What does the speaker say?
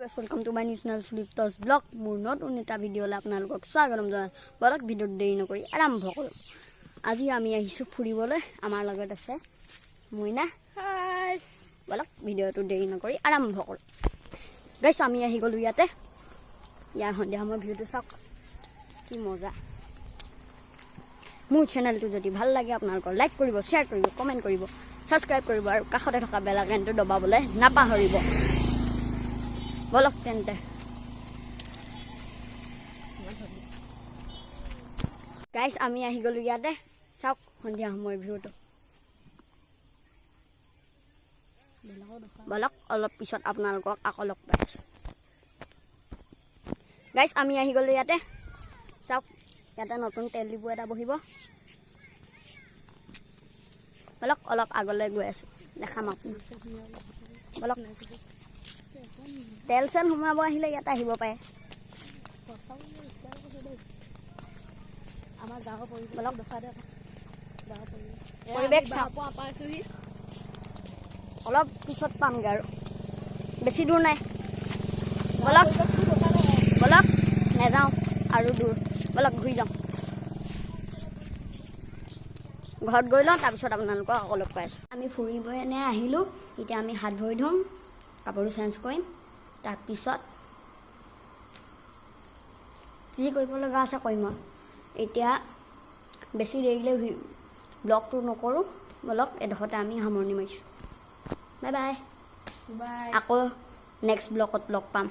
Welcome to my new channel Suliptos Vlog. মোৰ নতুন এটা ভিডিঅ'লৈ আপোনালোকক স্বাগতম জনাই বলক ভিডিঅ'ত দেৰি নকৰি আৰম্ভ কৰোঁ। আজি আমি আহিছোঁ ফুৰিবলৈ। আমাৰ লগত আছে মইনা। হাই বলক ভিডিঅ'টো দেৰি নকৰি আৰম্ভ কৰোঁ। গাইছ আমি আহি গ'লোঁ ইয়াতে। ইয়াৰ সন্ধিয়া সময়ৰ ভিডিঅ'টো চাওক কি মজা। মোৰ চেনেলটো যদি ভাল লাগে আপোনালোকৰ লাইক কৰিব, শ্বেয়াৰ কৰিব, কমেণ্ট কৰিব, ছাবস্ক্ৰাইব কৰিব আৰু কাষতে থকা বেল আইকনটো দবাবলৈ নাপাহৰিব। বলক তেন্তে গাইছ আমি আহি গ'লোঁ ইয়াতে। চাওক সন্ধিয়া সময়ৰ ভিউটো। বলক অলপ পিছত আপোনালোকক আকৌ লগ পাই আছোঁ। গাইছ আমি আহি গ'লোঁ ইয়াতে। চাওক ইয়াতে নতুন তেল ডিপু এটা বহিব। বলক অলপ আগলৈ গৈ আছোঁ, দেখাম আপোনাক। বলক তেল চেল সোমাব আহিলে ইয়াতে আহিব পাৰে। পৰিৱেশ চাওক। অলপ পিছত পামগৈ আৰু বেছি দূৰ নাই। বলক বলক নাযাওঁ আৰু দূৰ। বলক ঘূৰি যাওঁ, ঘৰত গৈ লওঁ, তাৰপিছত আপোনালোকক আকৌ লগ পাই আছোঁ। আমি ফুৰিব এনে আহিলোঁ। এতিয়া আমি হাত ভৰি ধুম, কাপোৰটো চেঞ্জ কৰিম, তাৰপিছত যি কৰিব লগা আছে কৰিম আৰু। এতিয়া বেছি দেৰিলৈ ব্লগটো নকৰোঁ। বলক এডোখৰতে আমি সামৰণি মাৰিছোঁ। Bye bye. আকৌ নেক্সট ব্লগত লগ পাম।